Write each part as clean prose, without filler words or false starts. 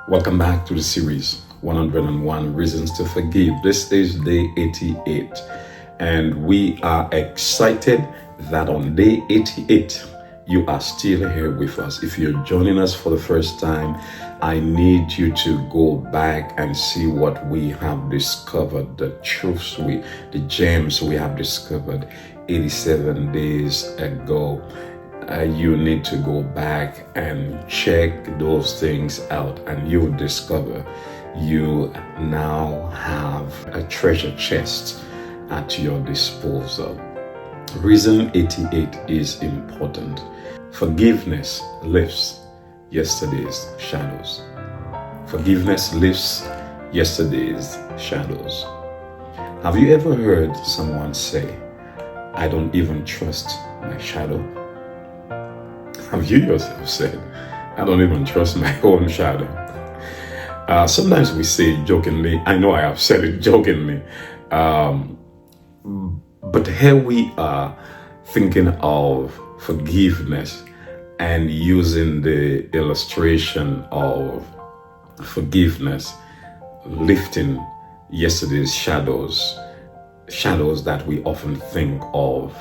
Welcome back to the series 101 Reasons to Forgive. This is day 88, and we are excited that on day 88 you are still here with us. If you're joining us for the first time, I need you to go back and see what we have discovered, the the gems we have discovered 87 days ago. You need to go back and check those things out, and you'll discover you now have a treasure chest at your disposal. Reason 88 is important. Forgiveness lifts yesterday's shadows. Forgiveness lifts yesterday's shadows. Have you ever heard someone say, "I don't even trust my shadow"? Have you yourself said, "I don't even trust my own shadow"? Sometimes we say it jokingly. I know I have said it jokingly. But here we are thinking of forgiveness and using the illustration of forgiveness lifting yesterday's shadows that we often think of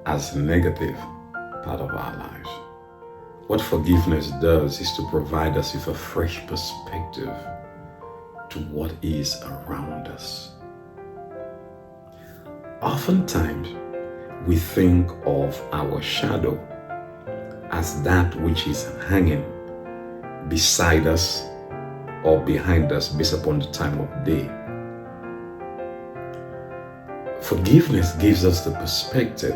as negative part of our lives. What forgiveness does is to provide us with a fresh perspective to what is around us. Oftentimes, we think of our shadow as that which is hanging beside us or behind us based upon the time of day. Forgiveness gives us the perspective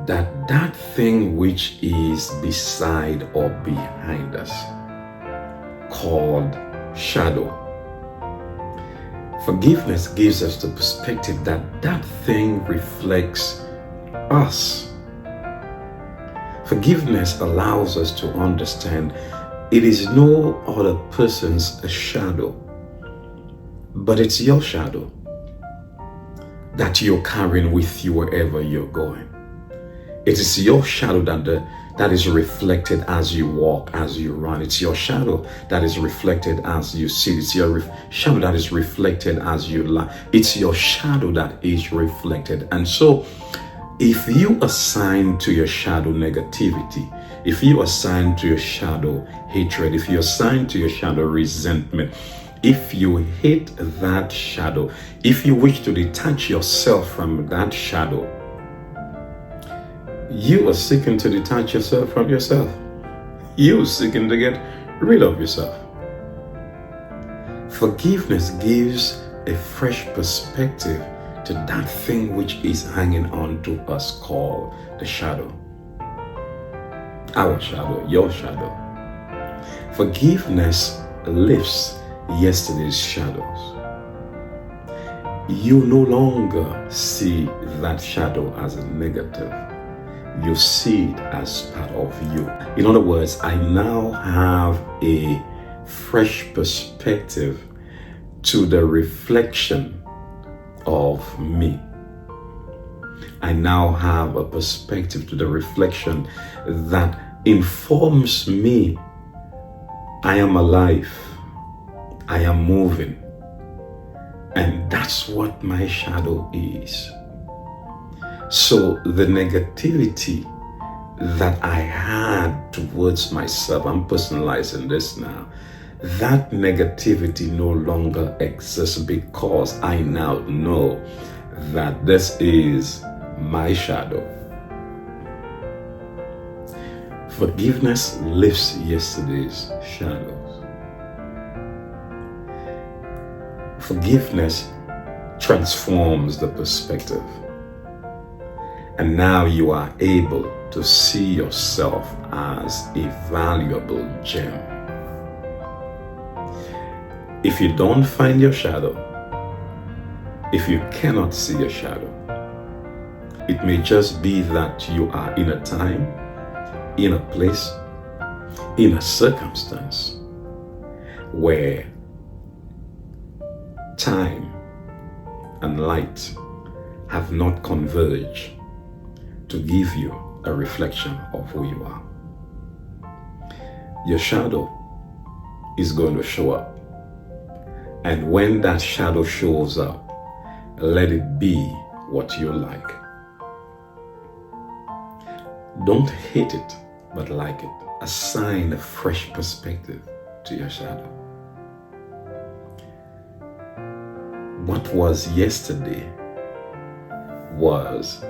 that thing which is beside or behind us, called shadow. Forgiveness gives us the perspective that thing reflects us. Forgiveness allows us to understand it is no other person's shadow, but it's your shadow that you're carrying with you wherever you're going. It is your shadow that is reflected as you walk, as you run. It's your shadow that is reflected as you sit. It's your shadow that is reflected as you lie. It's your shadow that is reflected. And so, if you assign to your shadow negativity, if you assign to your shadow hatred, if you assign to your shadow resentment, if you hate that shadow, if you wish to detach yourself from that shadow, you are seeking to detach yourself from yourself. You are seeking to get rid of yourself. Forgiveness gives a fresh perspective to that thing which is hanging on to us, called the shadow. Our shadow, your shadow. Forgiveness lifts yesterday's shadows. You no longer see that shadow as a negative. You see it as part of you. In other words, I now have a fresh perspective to the reflection of me. I now have a perspective to the reflection that informs me I am alive, I am moving, and that's what my shadow is. So the negativity that I had towards myself, I'm personalizing this now, that negativity no longer exists because I now know that this is my shadow. Forgiveness lifts yesterday's shadows. Forgiveness transforms the perspective. And now you are able to see yourself as a valuable gem. If you don't find your shadow, if you cannot see your shadow, it may just be that you are in a time, in a place, in a circumstance where time and light have not converged to give you a reflection of who you are. your shadow is going to show up. And when that shadow shows up, let it be what you like. Don't hate it, but like it. Assign a fresh perspective to your shadow. What was yesterday was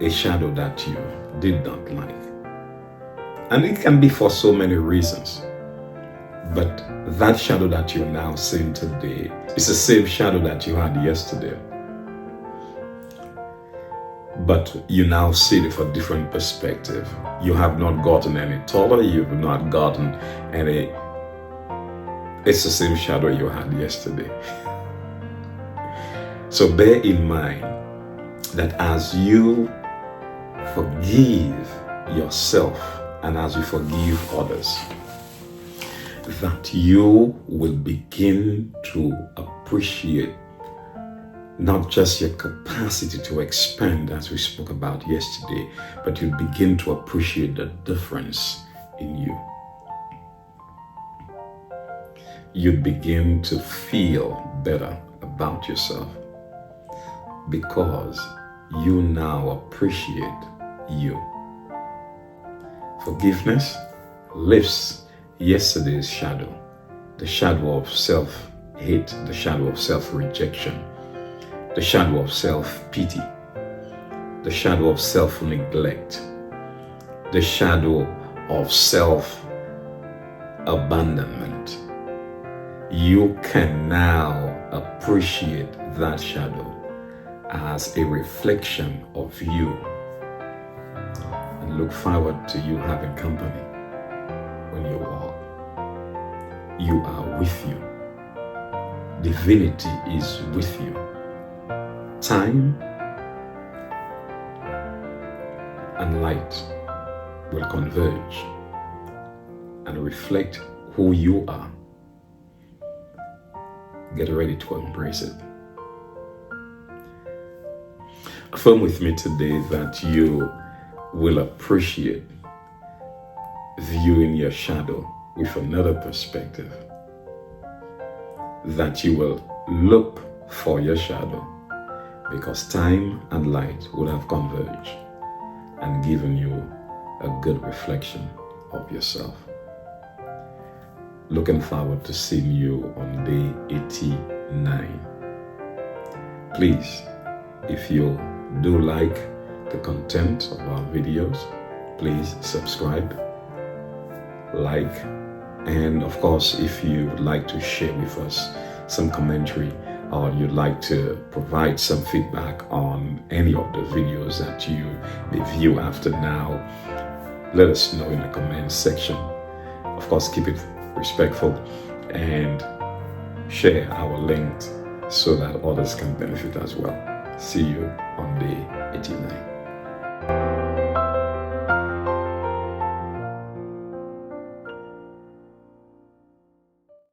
a shadow that you did not like. And it can be for so many reasons. But that shadow that you're now seeing today is the same shadow that you had yesterday. But you now see it from a different perspective. You have not gotten any taller, you've not gotten any. It's the same shadow you had yesterday. So bear in mind that as you forgive yourself and as you forgive others, that you will begin to appreciate not just your capacity to expand, as we spoke about yesterday, but you begin to appreciate the difference in you. You begin to feel better about yourself because you now appreciate you. Forgiveness lifts yesterday's shadow, the shadow of self-hate, the shadow of self-rejection, the shadow of self-pity, the shadow of self-neglect, the shadow of self-abandonment. You can now appreciate that shadow as a reflection of you and look forward to you having company when you walk. You are with you. Divinity is with you. Time and light will converge and reflect who you are. Get ready to embrace it. Affirm with me today that you will appreciate viewing your shadow with another perspective. That you will look for your shadow because time and light would have converged and given you a good reflection of yourself. Looking forward to seeing you on day 89. Please, if you do like the content of our videos, please subscribe, like, and of course, if you would like to share with us some commentary or you'd like to provide some feedback on any of the videos that you may view after now, let us know in the comment section. Of course, keep it respectful and share our link so that others can benefit as well. See you on day